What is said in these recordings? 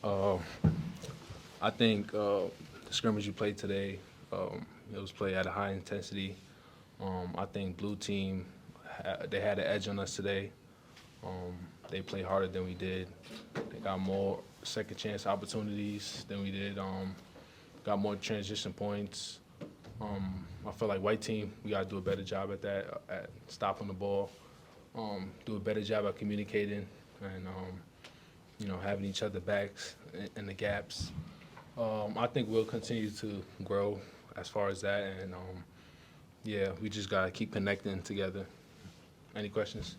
Uh, I think the scrimmage you played today, it was played at a high intensity. I think blue team, they had an edge on us today. Um, they played harder than we did. They got more second chance opportunities than we did. Got more transition points. I feel like white team, we got to do a better job at that, at stopping the ball. Do a better job at communicating and having each other backs in the gaps. I think we'll continue to grow as far as that, and yeah, we just gotta keep connecting together. Any questions?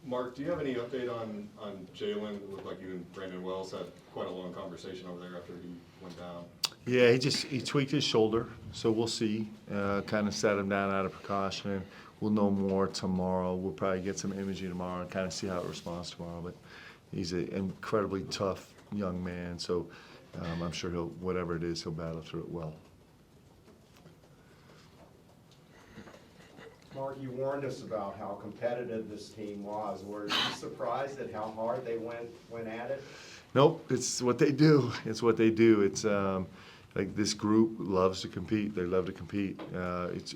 Mark, do you have any update on Jalen? It looked like you and Brandon Wells had quite a long conversation over there after he went down. Yeah, he tweaked his shoulder, so we'll see. Kind of sat him down out of precaution, and we'll know more tomorrow. We'll probably get some imaging tomorrow and kind of see how it responds tomorrow. But he's an incredibly tough young man, so I'm sure whatever it is, he'll battle through it well. Mark, you warned us about how competitive this team was. Were you surprised at how hard they went at it? Nope, it's what they do. It's what they do. It's like this group loves to compete. They love to compete. It's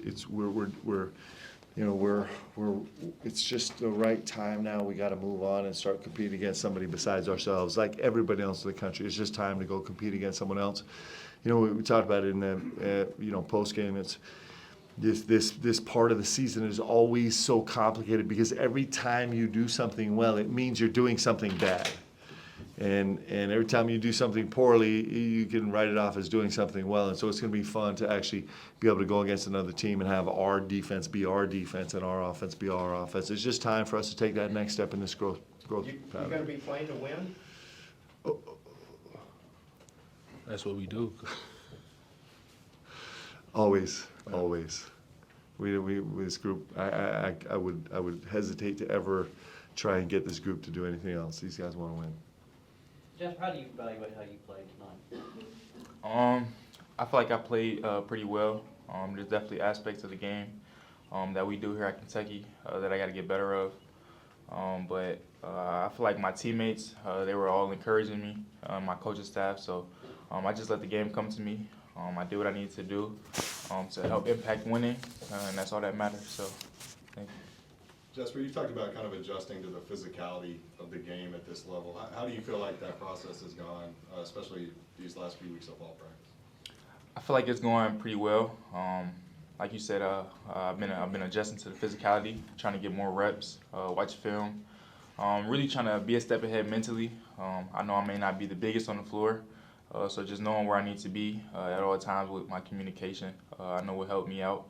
just the right time now. We got to move on and start competing against somebody besides ourselves. Like everybody else in the country, it's just time to go compete against someone else. We talked about it in the post game. It's this part of the season is always so complicated because every time you do something well, it means you're doing something bad. And every time you do something poorly, you can write it off as doing something well. And so it's going to be fun to actually be able to go against another team and have our defense be our defense and our offense be our offense. It's just time for us to take that next step in this growth You pattern. going to be playing to win? That's what we do. Always. We this group. I would hesitate to ever try and get this group to do anything else. These guys want to win. Jasper, how do you evaluate how you played tonight? I feel like I played pretty well. There's definitely aspects of the game that we do here at Kentucky that I got to get better of. But I feel like my teammates, they were all encouraging me, my coaching staff. So I just let the game come to me. I did what I needed to do to help impact winning, and that's all that matters. So, thank you. Jasper, you talked about kind of adjusting to the physicality of the game at this level. How do you feel like that process has gone, especially these last few weeks of fall practice? I feel like it's going pretty well. Like you said, I've been adjusting to the physicality, trying to get more reps, watch film, really trying to be a step ahead mentally. I know I may not be the biggest on the floor, so just knowing where I need to be at all times with my communication, I know will help me out.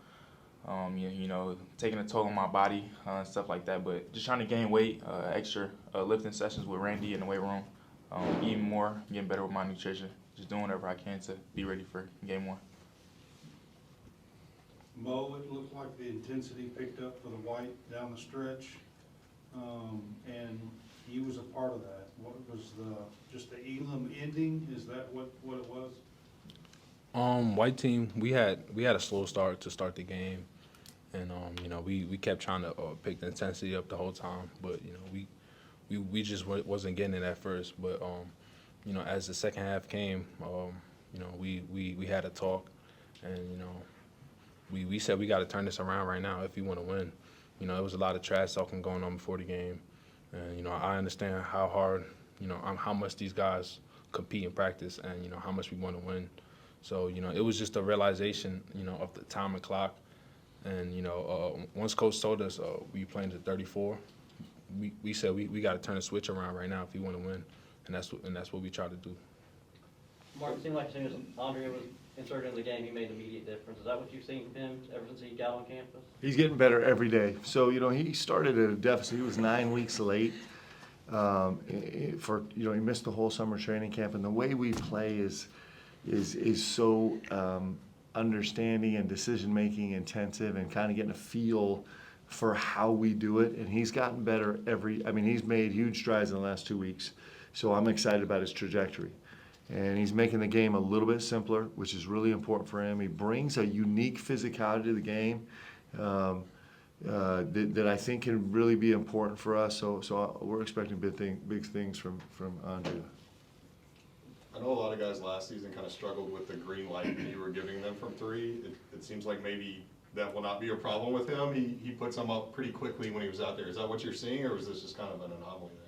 Taking a toll on my body and stuff like that, but just trying to gain weight, extra lifting sessions with Randy in the weight room, eating more, getting better with my nutrition, just doing whatever I can to be ready for game one. Mo, it looked like the intensity picked up for the white down the stretch, and he was a part of that. What was just the Elam ending? Is that what it was? White team, we had a slow start to start the game, and we kept trying to pick the intensity up the whole time, but we just wasn't getting it at first. But as the second half came, we had a talk, and we said we got to turn this around right now if we want to win. There was a lot of trash talking going on before the game, and I understand how hard, how much these guys compete in practice, and how much we want to win. So, it was just a realization, of the time and clock. And, once coach told us we playing to 34, we said we got to turn the switch around right now if we want to win. And that's what we try to do. Mark, it seemed like as soon as Andre was inserted in the game, he made an immediate difference. Is that what you've seen from him ever since he got on campus? He's getting better every day. So, he started at a deficit. He was 9 weeks late. He missed the whole summer training camp. And the way we play is so understanding and decision-making intensive and kind of getting a feel for how we do it. And he's gotten better he's made huge strides in the last 2 weeks. So I'm excited about his trajectory. And he's making the game a little bit simpler, which is really important for him. He brings a unique physicality to the game. that I think can really be important for us. So we're expecting big things from Andrea. I know a lot of guys last season kind of struggled with the green light that you were giving them from three. It seems like maybe that will not be a problem with him. He puts them up pretty quickly when he was out there. Is that what you're seeing, or was this just kind of an anomaly there?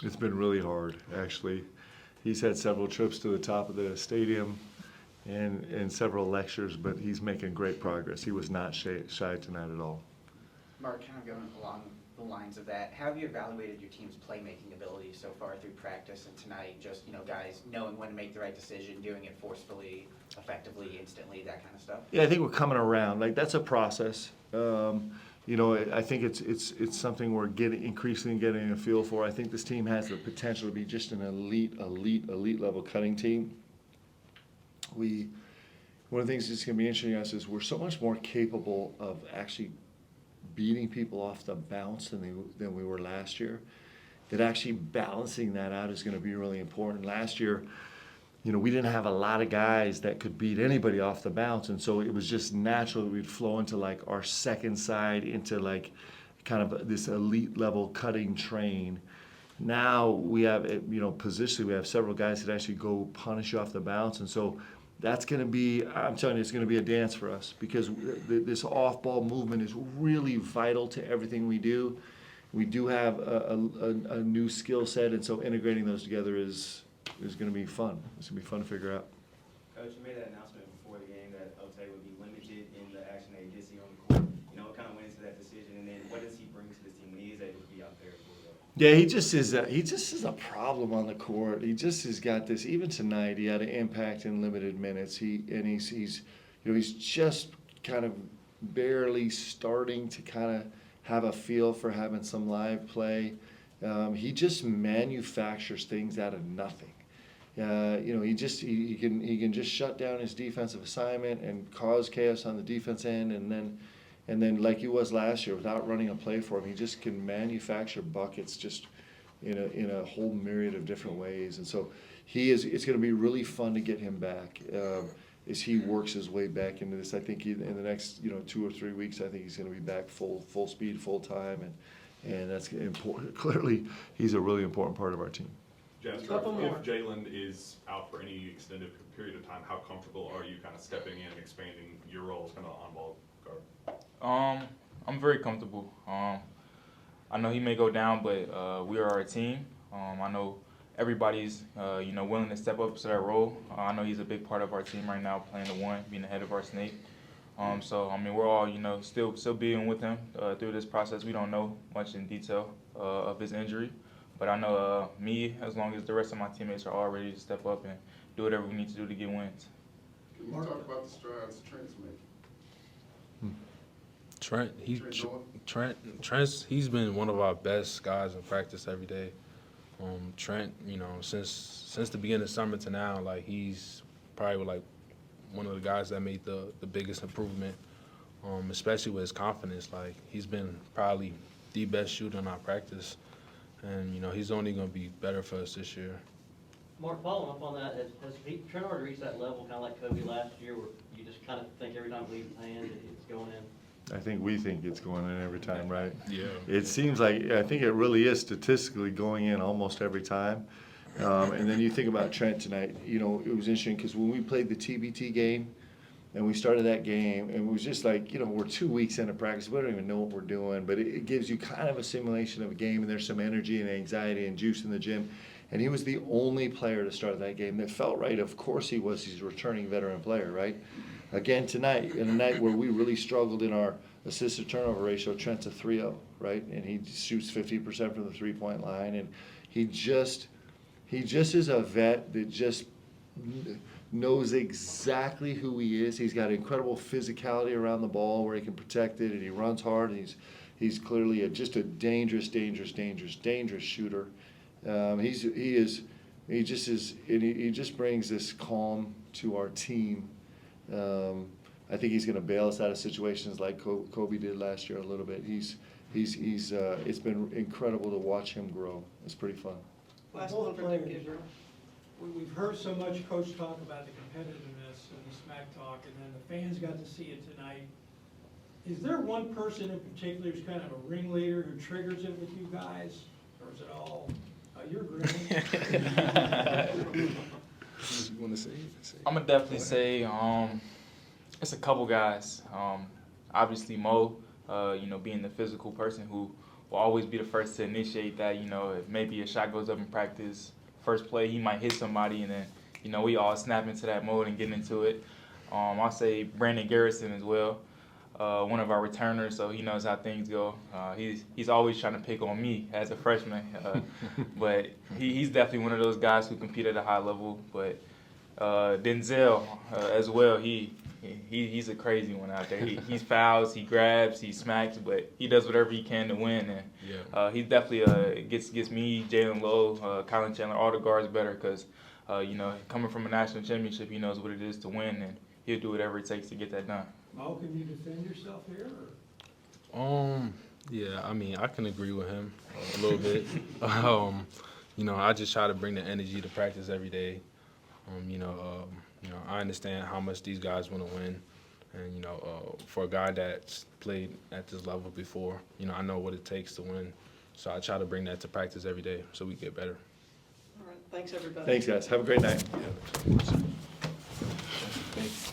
It's been really hard, actually. He's had several trips to the top of the stadium and several lectures, but he's making great progress. He was not shy tonight at all. Mark, kind of going along the lines of that, how have you evaluated your team's playmaking ability so far through practice and tonight? Just, guys knowing when to make the right decision, doing it forcefully, effectively, instantly, that kind of stuff? Yeah, I think we're coming around. Like, that's a process. I think it's something we're increasingly getting a feel for. I think this team has the potential to be just an elite level cutting team. One of the things that's going to be interesting to us is we're so much more capable of actually beating people off the bounce than we were last year. That actually balancing that out is going to be really important. Last year, we didn't have a lot of guys that could beat anybody off the bounce, and so it was just natural that we'd flow into like our second side into like kind of this elite level cutting train. Now we have, positionally, we have several guys that actually go punish you off the bounce, and so that's going to be, I'm telling you, it's going to be a dance for us because this off-ball movement is really vital to everything we do. We do have a new skill set, and so integrating those together is going to be fun. It's going to be fun to figure out. Coach, you made that announcement before the game that Otay would be limited in the action that he gets on the court. What kind of went into that decision, and then what does he bring to this team when he is able to be out there? Yeah, he just is a problem on the court. He just has got this. Even tonight, he had an impact in limited minutes. He's just kind of barely starting to kind of have a feel for having some live play. He just manufactures things out of nothing. He can just shut down his defensive assignment and cause chaos on the defense end, and then like he was last year, without running a play for him, he just can manufacture buckets just in a whole myriad of different ways. And so it's going to be really fun to get him back as he works his way back into this. I think in the next 2 or 3 weeks, I think he's going to be back full speed, full time, and that's important. Clearly, he's a really important part of our team. Jasper, if Jalen is out for any extended period of time, how comfortable are you kind of stepping in and expanding your role as kind of on-ball guard? I'm very comfortable. I know he may go down, but we are a team. I know everybody's willing to step up to that role. I know he's a big part of our team right now, playing the one, being the head of our snake. So we're all still being with him through this process. We don't know much in detail of his injury, but I know me, as long as the rest of my teammates are all ready to step up and do whatever we need to do to get wins. Can you talk about the strides Trent's making? Trent, he's been one of our best guys in practice every day. Trent, since the beginning of summer to now, like he's probably like one of the guys that made the biggest improvement, especially with his confidence. Like he's been probably the best shooter in our practice, and he's only going to be better for us this year. Mark, following up on that, has Trent already reached that level, kind of like Kobe last year, where you just kind of think every time it leaves his hand, it's going in? I think we think it's going in every time, right? Yeah. It seems like, I think it really is statistically going in almost every time. And then you think about Trent tonight, it was interesting because when we played the TBT game and we started that game, and it was just like, we're 2 weeks into practice, we don't even know what we're doing, but it gives you kind of a simulation of a game, and there's some energy and anxiety and juice in the gym. And he was the only player to start that game that felt right. Of course he was. He's a returning veteran player, right? Again tonight, in a night where we really struggled in our assist to turnover ratio, Trent's a 3-0, right? And he shoots 50% from the three-point line, and he just is a vet that just knows exactly who he is. He's got incredible physicality around the ball where he can protect it, and he runs hard. And he's clearly just a dangerous shooter. He just brings this calm to our team. I think he's going to bail us out of situations like Kobe did last year a little bit. It's been incredible to watch him grow. It's pretty fun. Last one for Nick Israel. We've heard so much Coach talk about the competitiveness and the smack talk, and then the fans got to see it tonight. Is there one person in particular who's kind of a ringleader who triggers it with you guys? Or is it all, you're great? You want to say? I'm gonna definitely say it's a couple guys. Obviously Mo, being the physical person who will always be the first to initiate that. If maybe a shot goes up in practice, first play he might hit somebody, and then we all snap into that mode and get into it. I'll say Brandon Garrison as well, one of our returners, so he knows how things go. He's always trying to pick on me as a freshman, but he's definitely one of those guys who compete at a high level. But Denzel as well, he's a crazy one out there. He fouls, he grabs, he smacks, but he does whatever he can to win. And he definitely gets me, Jalen Lowe, Colin Chandler, all the guards better because coming from a national championship, he knows what it is to win, and he'll do whatever it takes to get that done. Mo, can you defend yourself here? Or? Yeah, I mean, I can agree with him a little bit. I just try to bring the energy to practice every day. I understand how much these guys want to win, and for a guy that's played at this level before, I know what it takes to win. So I try to bring that to practice every day so we get better. All right, thanks everybody. Thanks, guys. Have a great night. Thanks.